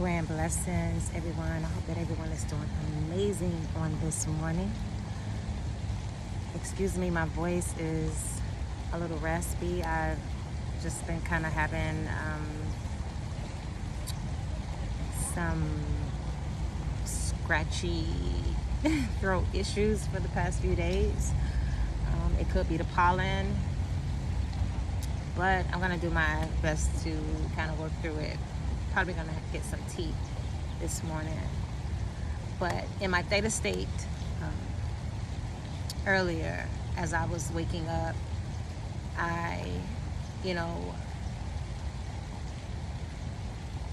Grand blessings, everyone. I hope that everyone is doing amazing on this morning. Excuse me, my voice is a little raspy. I've just been kind of having some scratchy throat issues for the past few days. It could be the pollen, but I'm going to do my best to kind of work through it. Probably going to get some tea this morning. But in my theta state, earlier, as I was waking up, I,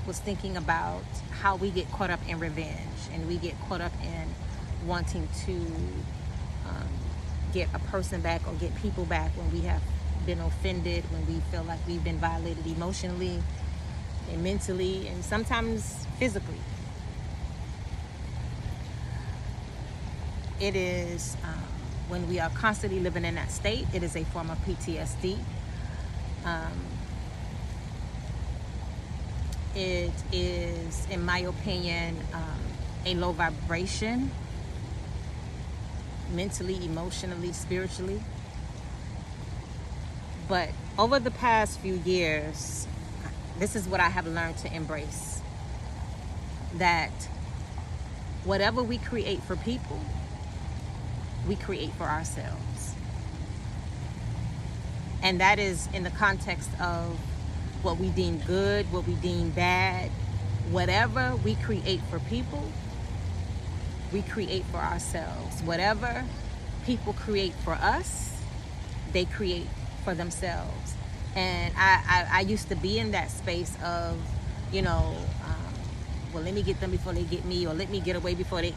was thinking about how we get caught up in revenge, and we get caught up in wanting to get a person back or get people back when we have been offended, when we feel like we've been violated emotionally and mentally and sometimes physically. It is when we are constantly living in that state, it is a form of PTSD. It is, in my opinion, a low vibration, mentally, emotionally, spiritually. But over the past few years, this is what I have learned to embrace. That whatever we create for people, we create for ourselves. And that is in the context of what we deem good, what we deem bad. Whatever we create for people, we create for ourselves. Whatever people create for us, they create for themselves. And I used to be in that space of, well, let me get them before they get me, or let me get away before they,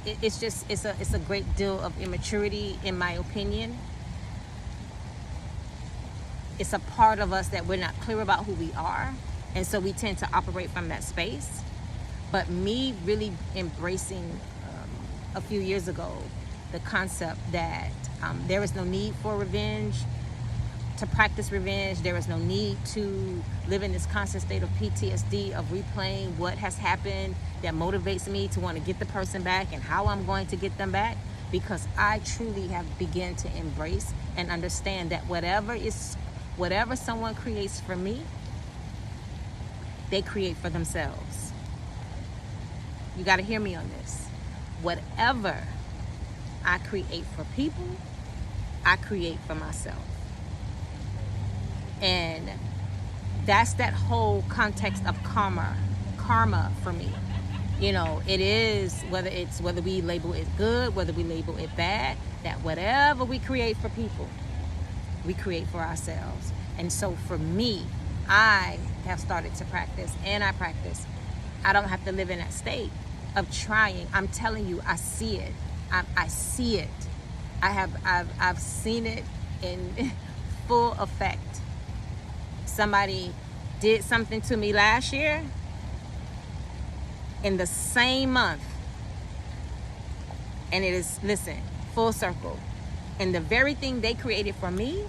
it's a great deal of immaturity, in my opinion. It's a part of us that we're not clear about who we are, and so we tend to operate from that space. But me really embracing a few years ago the concept that there is no need for revenge, to practice revenge. There is no need to live in this constant state of PTSD, of replaying what has happened, that motivates me to want to get the person back and how I'm going to get them back, because I truly have begun to embrace and understand that whatever someone creates for me, they create for themselves. You got to hear me on this. Whatever I create for people, I create for myself. And that's that whole context of karma for me. It is, whether we label it good, whether we label it bad, that whatever we create for people, we create for ourselves. And so for me, I have started to practice, and I practice. I don't have to live in that state of trying. I'm telling you, I see it. I see it. I've seen it in full effect. Somebody did something to me last year in the same month, and it is, listen, full circle. And the very thing they created for me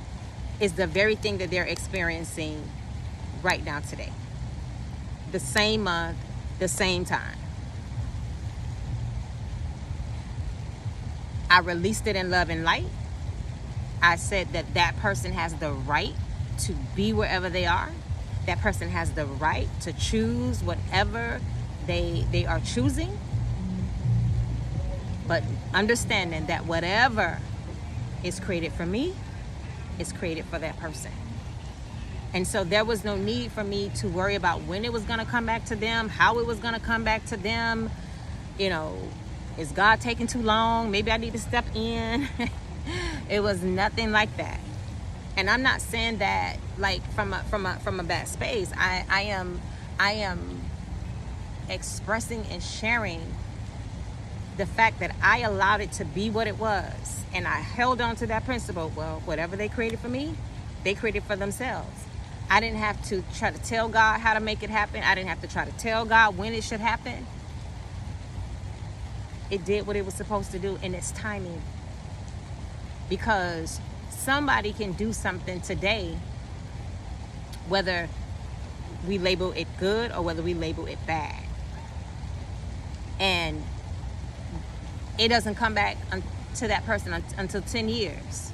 is the very thing that they're experiencing right now today. The same month, the same time. I released it in love and light. I said that person has the right to be wherever they are. That person has the right to choose whatever they are choosing. But understanding that whatever is created for me is created for that person. And so there was no need for me to worry about when it was going to come back to them, how it was going to come back to them. Is God taking too long? Maybe I need to step in. It was nothing like that. And I'm not saying that like from a bad space. I am expressing and sharing the fact that I allowed it to be what it was, and I held on to that principle. Well, whatever they created for me, they created for themselves. I didn't have to try to tell God how to make it happen. I didn't have to try to tell God when it should happen. It did what it was supposed to do in its timing. Because somebody can do something today, whether we label it good or whether we label it bad. And it doesn't come back to that person until 10 years.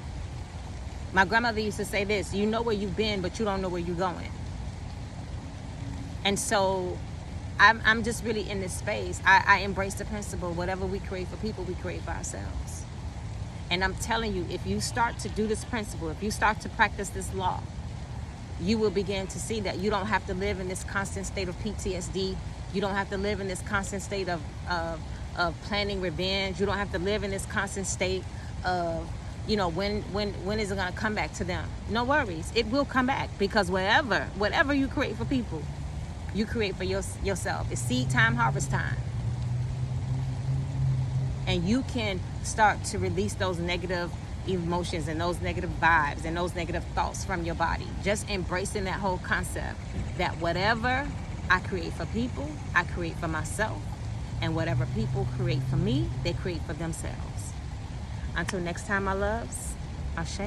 My grandmother used to say this: you know where you've been, but you don't know where you're going. And so I'm just really in this space. I embrace the principle: whatever we create for people, we create for ourselves. And I'm telling you, if you start to do this principle, if you start to practice this law, you will begin to see that you don't have to live in this constant state of PTSD. You don't have to live in this constant state of planning revenge. You don't have to live in this constant state of, you know, when is it going to come back to them? No worries. It will come back, because whatever you create for people, you create for yourself. It's seed time, harvest time. And you can start to release those negative emotions and those negative vibes and those negative thoughts from your body. Just embracing that whole concept that whatever I create for people, I create for myself. And whatever people create for me, they create for themselves. Until next time, my loves, Ashe.